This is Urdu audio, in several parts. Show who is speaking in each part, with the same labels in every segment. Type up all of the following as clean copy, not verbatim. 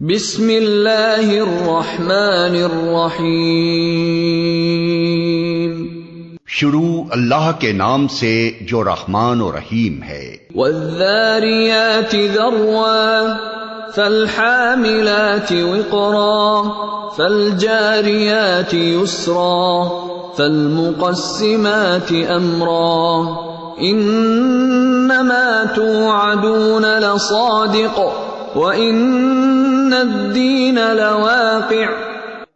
Speaker 1: بسم اللہ الرحمن الرحیم،
Speaker 2: شروع اللہ کے نام سے جو رحمان و رحیم ہے۔
Speaker 1: والذاریات ذروا فالحاملات وقرا فالجاریات یسرا فالمقسمات امرا انما توعدون لصادق وَإِنَّ الدِّينَ لَوَاقِعٌ۔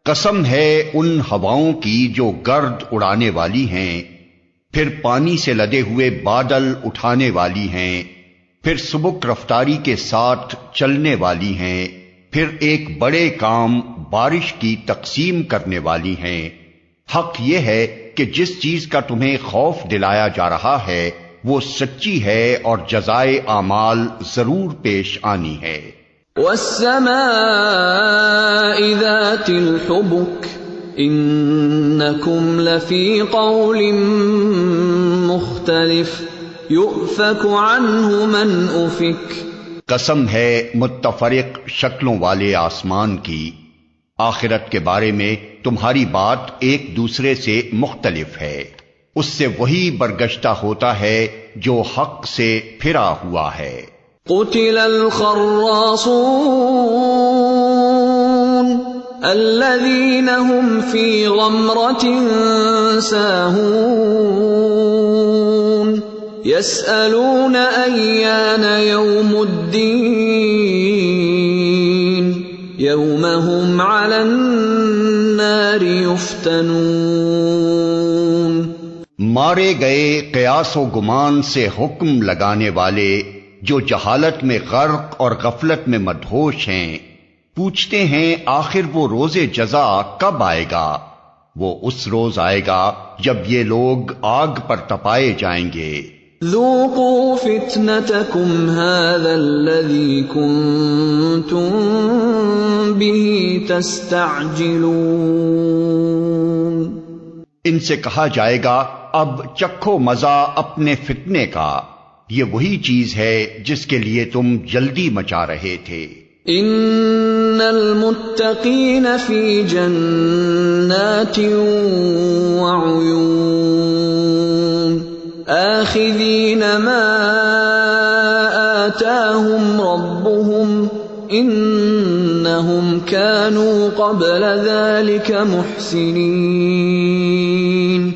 Speaker 2: قسم ہے ان ہواؤں کی جو گرد اڑانے والی ہیں، پھر پانی سے لدے ہوئے بادل اٹھانے والی ہیں، پھر سبک رفتاری کے ساتھ چلنے والی ہیں، پھر ایک بڑے کام بارش کی تقسیم کرنے والی ہیں۔ حق یہ ہے کہ جس چیز کا تمہیں خوف دلایا جا رہا ہے وہ سچی ہے اور جزائے اعمال ضرور پیش آنی ہے۔
Speaker 1: والسماء ذات الحبك انکم لفی قول مختلف یؤفک عنہ من افک۔
Speaker 2: قسم ہے متفرق شکلوں والے آسمان کی، آخرت کے بارے میں تمہاری بات ایک دوسرے سے مختلف ہے، اس سے وہی برگشتہ ہوتا ہے جو حق سے پھرا ہوا ہے۔
Speaker 1: قتل الخراصون الذین هم فی غمرة ساہون یسألون ایان یوم الدین یوم هم علی النار یفتنون۔
Speaker 2: مارے گئے قیاس و گمان سے حکم لگانے والے جو جہالت میں غرق اور غفلت میں مدہوش ہیں، پوچھتے ہیں آخر وہ روز جزا کب آئے گا؟ وہ اس روز آئے گا جب یہ لوگ آگ پر تپائے جائیں گے۔
Speaker 1: ذوقوا فتنتکم ھذا الذی کنتم بہ تستعجلون۔
Speaker 2: ان سے کہا جائے گا اب چکھو مزہ اپنے فتنے کا، یہ وہی چیز ہے جس کے لیے تم جلدی مچا رہے تھے۔
Speaker 1: ان المتقین فی جنات وعیون آخذین ما آتاہم ربهم انہم كانوا قبل ذلك محسنین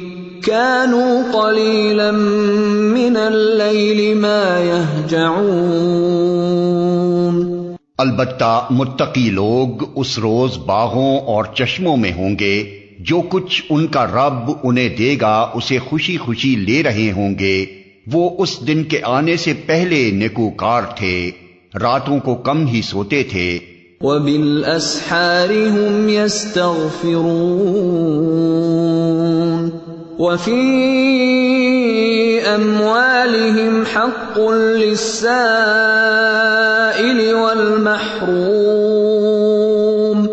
Speaker 1: كانوا قلیلا من اللیل ما یہجعون۔
Speaker 2: البتہ متقی لوگ اس روز باغوں اور چشموں میں ہوں گے، جو کچھ ان کا رب انہیں دے گا اسے خوشی خوشی لے رہے ہوں گے۔ وہ اس دن کے آنے سے پہلے نیکوکار تھے، راتوں کو کم ہی سوتے تھے۔
Speaker 1: وَبِالْأَسْحَارِ هُمْ يَسْتَغْفِرُونَ وَفِي أَمْوَالِهِمْ حَقٌّ لِلسَّائِلِ وَالْمَحْرُومِ۔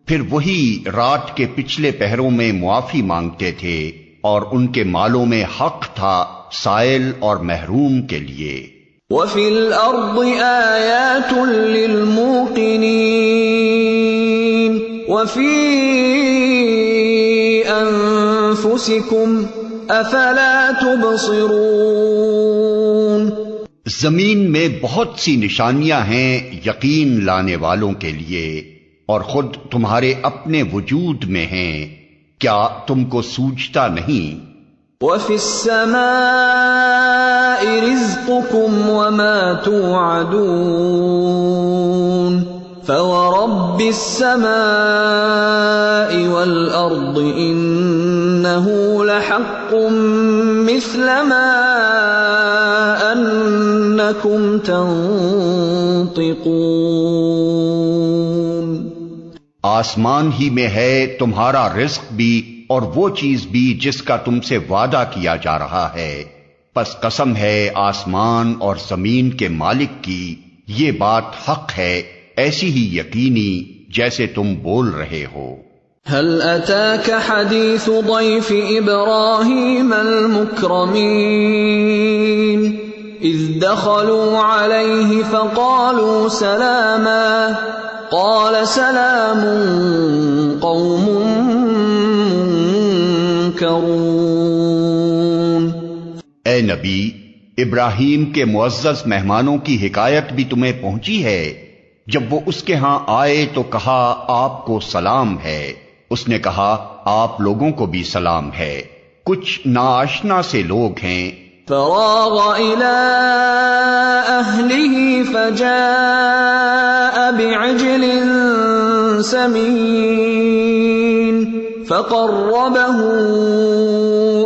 Speaker 2: پھر وہی رات کے پچھلے پہروں میں معافی مانگتے تھے اور ان کے مالوں میں حق تھا سائل اور محروم کے لیے۔
Speaker 1: وَفِي الْأَرْضِ آيَاتٌ لِلْمُوقِنِينَ وَفِي أَنفُسِكُمْ أَفَلَا تُبْصِرُونَ۔
Speaker 2: زمین میں بہت سی نشانیاں ہیں یقین لانے والوں کے لیے، اور خود تمہارے اپنے وجود میں ہیں، کیا تم کو سوچتا نہیں؟
Speaker 1: وَفِي السَّمَاءِ رِزْقُكُمْ وَمَا تُوعَدُونَ فَوَرَبِّ السَّمَاءِ وَالْأَرْضِ إِنَّهُ لَحَقٌّ مِثْلَ مَا أَنَّكُمْ تَنطِقُونَ۔
Speaker 2: آسمان ہی میں ہے تمہارا رزق بھی اور وہ چیز بھی جس کا تم سے وعدہ کیا جا رہا ہے، پس قسم ہے آسمان اور زمین کے مالک کی، یہ بات حق ہے ایسی ہی یقینی جیسے تم بول رہے ہو۔
Speaker 1: هل اتاك حدیث ضیف ابراہیم المکرمین اذ دخلوا علیہ فقالوا سلاما قال سلام قوم منکرون۔
Speaker 2: اے نبی، ابراہیم کے معزز مہمانوں کی حکایت بھی تمہیں پہنچی ہے۔ جب وہ اس کے ہاں آئے تو کہا آپ کو سلام ہے۔ اس نے کہا آپ لوگوں کو بھی سلام ہے، کچھ ناآشنا سے لوگ ہیں۔
Speaker 1: فراغ إلى أهله فجاء بعجل سمين فقربه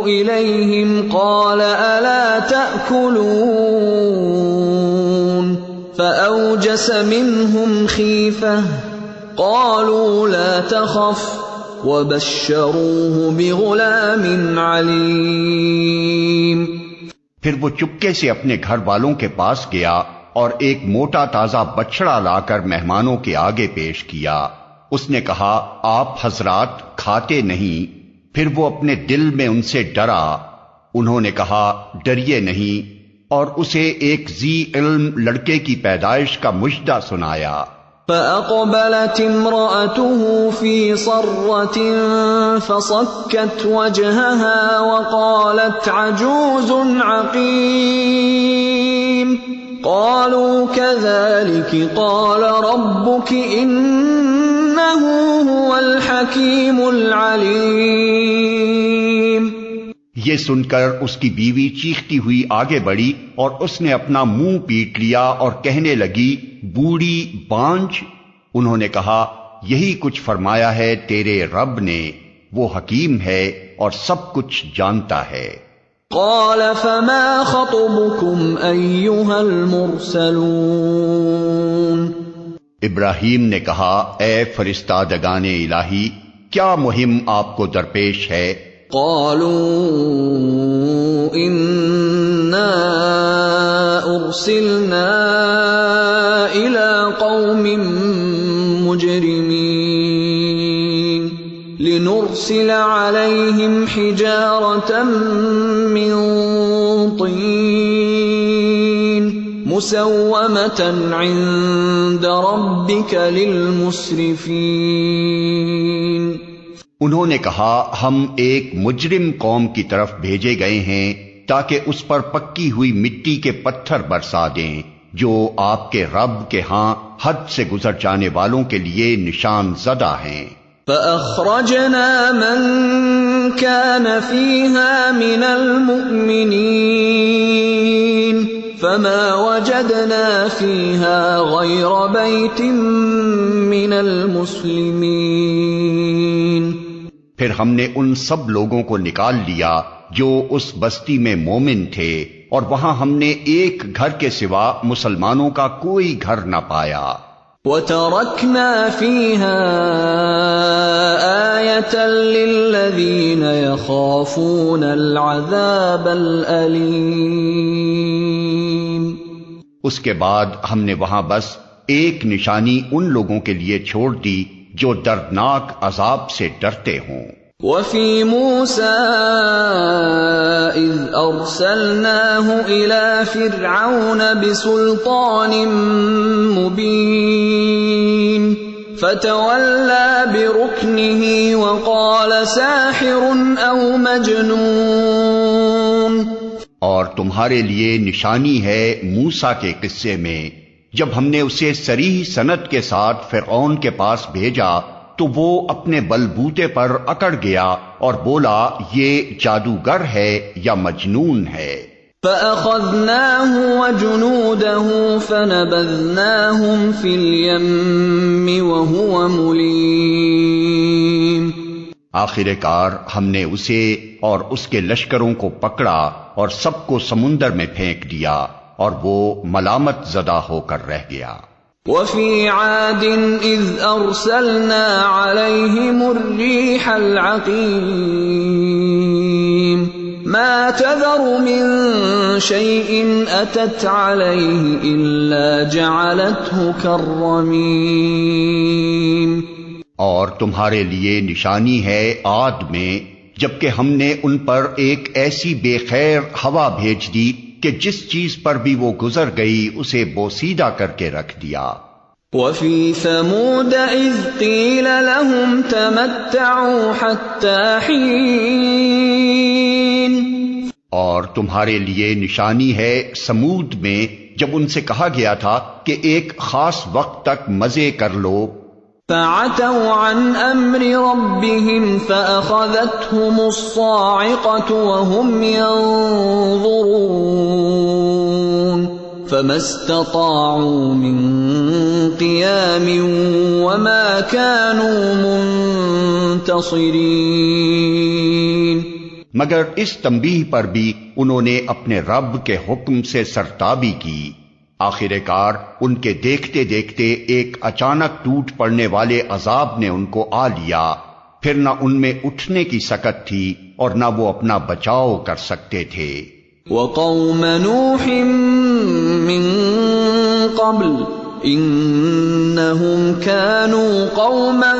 Speaker 1: إليهم قال ألا تأكلون فأوجس منهم خيفة قالوا لا تخف وبشروه بغلام عليم۔
Speaker 2: پھر وہ چپکے سے اپنے گھر والوں کے پاس گیا اور ایک موٹا تازہ بچڑا لا کر مہمانوں کے آگے پیش کیا۔ اس نے کہا آپ حضرات کھاتے نہیں؟ پھر وہ اپنے دل میں ان سے ڈرا۔ انہوں نے کہا ڈریے نہیں، اور اسے ایک ذی علم لڑکے کی پیدائش کا مژدہ سنایا۔
Speaker 1: فأقبلت امرأته في صرة فصكت وجهها وقالت عجوز عقيم قالوا كذلك قال ربك إنه هو الحكيم العليم۔
Speaker 2: یہ سن کر اس کی بیوی چیختی ہوئی آگے بڑھی اور اس نے اپنا منہ پیٹ لیا اور کہنے لگی بوڑھی بانجھ۔ انہوں نے کہا یہی کچھ فرمایا ہے تیرے رب نے، وہ حکیم ہے اور سب کچھ جانتا ہے۔
Speaker 1: قال فما خطبكم أيها المرسلون۔
Speaker 2: ابراہیم نے کہا اے فرستادگان الہی، کیا مہم آپ کو درپیش ہے؟
Speaker 1: قالوا إنا أرسلنا إلى قوم مجرمين لنرسل عليهم حجارة من طين مسومة عند ربك للمسرفين۔
Speaker 2: انہوں نے کہا ہم ایک مجرم قوم کی طرف بھیجے گئے ہیں تاکہ اس پر پکی ہوئی مٹی کے پتھر برسا دیں جو آپ کے رب کے ہاں حد سے گزر جانے والوں کے لیے نشان زدہ ہیں۔
Speaker 1: فأخرجنا من كان فيها من المؤمنين فما وجدنا فيها غير بيت من المسلمين۔
Speaker 2: پھر ہم نے ان سب لوگوں کو نکال لیا جو اس بستی میں مومن تھے، اور وہاں ہم نے ایک گھر کے سوا مسلمانوں کا کوئی گھر نہ پایا۔
Speaker 1: وَتَرَكْنَا فِيهَا آيَةً لِّلَّذِينَ يَخَافُونَ الْعَذَابَ الْأَلِيمَ۔
Speaker 2: اس کے بعد ہم نے وہاں بس ایک نشانی ان لوگوں کے لیے چھوڑ دی جو دردناک عذاب سے ڈرتے ہوں۔
Speaker 1: وَفِي مُوسَىٰ إِذْ أَرْسَلْنَاهُ إِلَىٰ فِرْعَوْنَ بِسُلْطَانٍ مُّبِينٍ فَتَوَلَّىٰ بِرُكْنِهِ وَقَالَ سَاحِرٌ أَوْ مَجْنُونٌ۔
Speaker 2: اور تمہارے لیے نشانی ہے موسیٰ کے قصے میں، جب ہم نے اسے صریح سند کے ساتھ فرعون کے پاس بھیجا تو وہ اپنے بلبوتے پر اکڑ گیا اور بولا یہ جادوگر ہے یا مجنون ہے۔
Speaker 1: فَأَخَذْنَاهُ وَجُنُودَهُ فَنَبَذْنَاهُمْ فِي الْيَمِّ وَهُوَ مُلِيمٌ۔
Speaker 2: آخر کار ہم نے اسے اور اس کے لشکروں کو پکڑا اور سب کو سمندر میں پھینک دیا، اور وہ ملامت زدہ ہو کر رہ گیا۔
Speaker 1: وَفِي عَادٍ إِذْ أَرْسَلْنَا عَلَيْهِمُ الرِّيحَ الْعَقِيمَ مَا تَذَرُ مِن شَيْءٍ أَتَتْ عَلَيْهِ إِلَّا جَعَلَتْهُ كَالرَّمِيمِ۔
Speaker 2: اور تمہارے لیے نشانی ہے عاد میں، جبکہ ہم نے ان پر ایک ایسی بے خیر ہوا بھیج دی کہ جس چیز پر بھی وہ گزر گئی اسے بوسیدہ کر کے رکھ دیا۔
Speaker 1: وَفِي ثَمُودَ إِذْ قِيلَ لَهُمْ تَمَتَّعُوا حَتَّى حِينٍ
Speaker 2: اور تمہارے لیے نشانی ہے سمود میں جب ان سے کہا گیا تھا کہ ایک خاص وقت تک مزے کر لو.
Speaker 1: فَعَتَوْا عَنْ أَمْرِ رَبِّهِمْ فَأَخَذَتْهُمُ الصَّاعِقَةُ وَهُمْ يَنظُرُونَ فَمَا اسْتَطَاعُوا مِنْ قِيَامٍ وَمَا كَانُوا مُنْتَصِرِينَ.
Speaker 2: مگر اس تنبیہ پر بھی انہوں نے اپنے رب کے حکم سے سرتابی کی. آخر کار ان کے دیکھتے دیکھتے ایک اچانک ٹوٹ پڑنے والے عذاب نے ان کو آ لیا. پھر نہ ان میں اٹھنے کی سکت تھی اور نہ وہ اپنا بچاؤ کر سکتے تھے.
Speaker 1: وَقَوْمَ نُوحٍ مِّن قَبْلُ إِنَّهُمْ كَانُوا قَوْمًا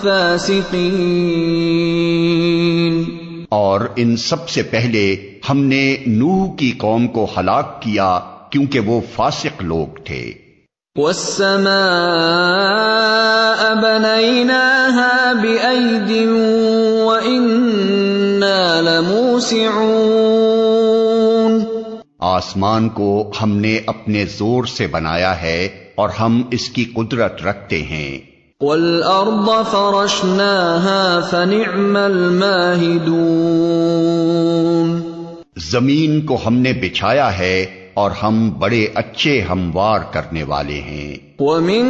Speaker 1: فَاسِقِينَ.
Speaker 2: اور ان سب سے پہلے ہم نے نوح کی قوم کو ہلاک کیا کیونکہ وہ فاسق لوگ تھے.
Speaker 1: وَالسَّمَاءَ بَنَيْنَاهَا بِأَيْدٍ وَإِنَّا لَمُوسِعُونَ.
Speaker 2: آسمان کو ہم نے اپنے زور سے بنایا ہے اور ہم اس کی قدرت رکھتے ہیں.
Speaker 1: وَالْأَرْضَ فَرَشْنَاهَا فَنِعْمَ الْمَاهِدُونَ.
Speaker 2: زمین کو ہم نے بچھایا ہے اور ہم بڑے اچھے ہموار کرنے والے ہیں.
Speaker 1: وَمِن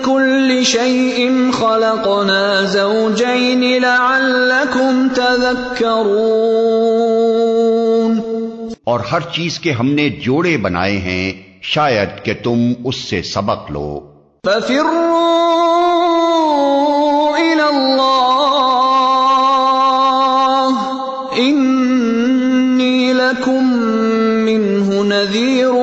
Speaker 1: كُلِّ شَيْءٍ خَلَقْنَا زَوْجَيْنِ لَعَلَّكُمْ تَذَكَّرُونَ.
Speaker 2: اور ہر چیز کے ہم نے جوڑے بنائے ہیں شاید کہ تم اس سے سبق لو.
Speaker 1: فَفِرُّوا إِلَى اللَّهِ إِنِّي لَكُمْ مِنْهُ نَذِيرٌ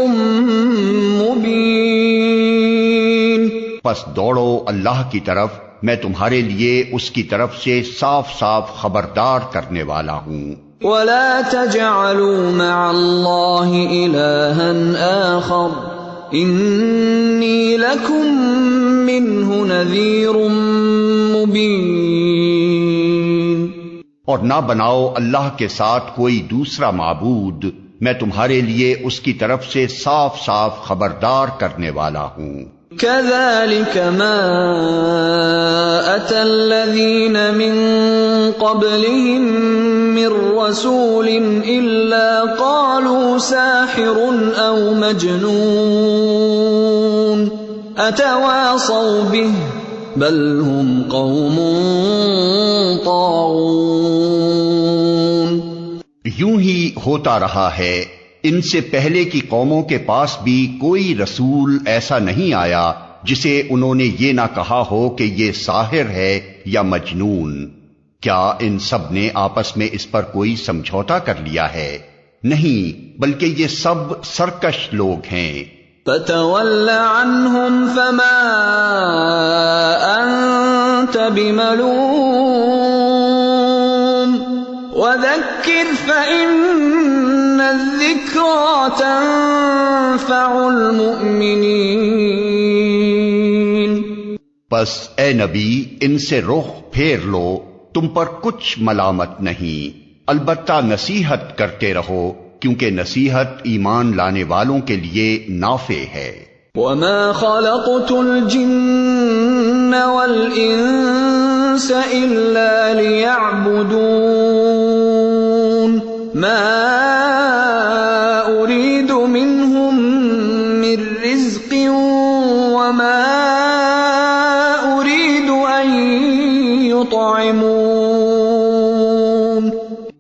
Speaker 1: مُبِينٌ.
Speaker 2: پس دوڑو اللہ کی طرف، میں تمہارے لیے اس کی طرف سے صاف صاف خبردار کرنے والا ہوں.
Speaker 1: وَلَا تَجْعَلُوا مَعَ اللَّهِ إِلَٰهًا آخَرَ إِنِّي لَكُمْ مِنْهُ نَذِيرٌ مُبِينٌ.
Speaker 2: اور نہ بناؤ اللہ کے ساتھ کوئی دوسرا معبود، میں تمہارے لیے اس کی طرف سے صاف صاف خبردار کرنے والا ہوں.
Speaker 1: كَذَلِكَ مَا أَتَى الَّذِينَ مِن قَبْلِهِم مِّن رَّسُولٍ إِلَّا قَالُوا سَاحِرٌ أَوْ مَجْنُونٌ أَتَوَاصَوْا بِهِ بَلْ هُمْ قَوْمٌ طَاغُونَ.
Speaker 2: یوں ہی ہوتا رہا ہے. ان سے پہلے کی قوموں کے پاس بھی کوئی رسول ایسا نہیں آیا جسے انہوں نے یہ نہ کہا ہو کہ یہ ساحر ہے یا مجنون. کیا ان سب نے آپس میں اس پر کوئی سمجھوتا کر لیا ہے؟ نہیں، بلکہ یہ سب سرکش لوگ ہیں.
Speaker 1: فَتَوَلَّ عَنْهُمْ فَمَا أَنْتَ بِمَلُومٍ وَذَكِّرْ فَإِنَّ الذِّكْرَىٰ تَنفَعُ الْمُؤْمِنِينَ.
Speaker 2: پس اے نبی ان سے رخ پھیر لو، تم پر کچھ ملامت نہیں، البتہ نصیحت کرتے رہو کیونکہ نصیحت ایمان لانے والوں کے لیے نافع ہے.
Speaker 1: وَمَا خَلَقْتُ الْجِنَّ وَالْإِنسَ إِلَّا لِيَعْبُدُونَ مَا أُرِيدُ مِنْهُمْ مِنْ رِزْقٍ وَمَا أُرِيدُ أَنْ يُطْعِمُونَ.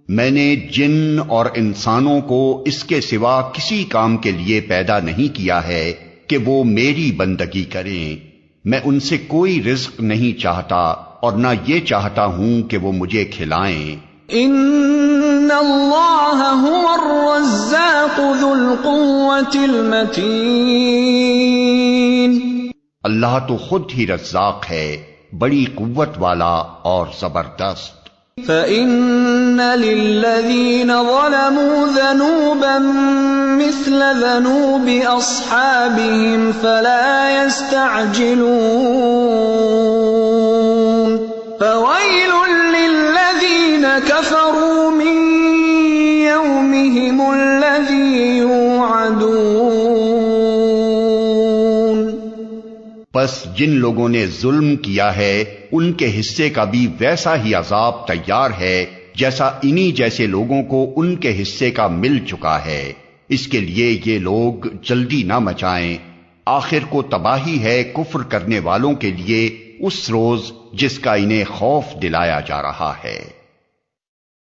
Speaker 2: میں نے جن اور انسانوں کو اس کے سوا کسی کام کے لیے پیدا نہیں کیا ہے کہ وہ میری بندگی کریں. میں ان سے کوئی رزق نہیں چاہتا اور نہ یہ چاہتا ہوں کہ وہ مجھے کھلائیں.
Speaker 1: ان اللہ هو الرزاق ذو القوة المتین.
Speaker 2: اللہ تو خود ہی رزاق ہے، بڑی قوت والا اور زبردست.
Speaker 1: فَإِنَّ لِلَّذِينَ ظَلَمُوا ذَنُوبًا مِثْلَ ذَنُوبِ أَصْحَابِهِمْ فَلَا يَسْتَعْجِلُونَ فَوَيْلٌ لِّلَّذِينَ كَفَرُوا مِن يَوْمِهِمُ الَّذِي يُوعَدُونَ۔
Speaker 2: پس جن لوگوں نے ظلم کیا ہے ان کے حصے کا بھی ویسا ہی عذاب تیار ہے جیسا انہی جیسے لوگوں کو ان کے حصے کا مل چکا ہے۔ اس کے لیے یہ لوگ جلدی نہ مچائیں، آخر کو تباہی ہے کفر کرنے والوں کے لیے اس روز جس کا انہیں خوف دلایا جا رہا ہے۔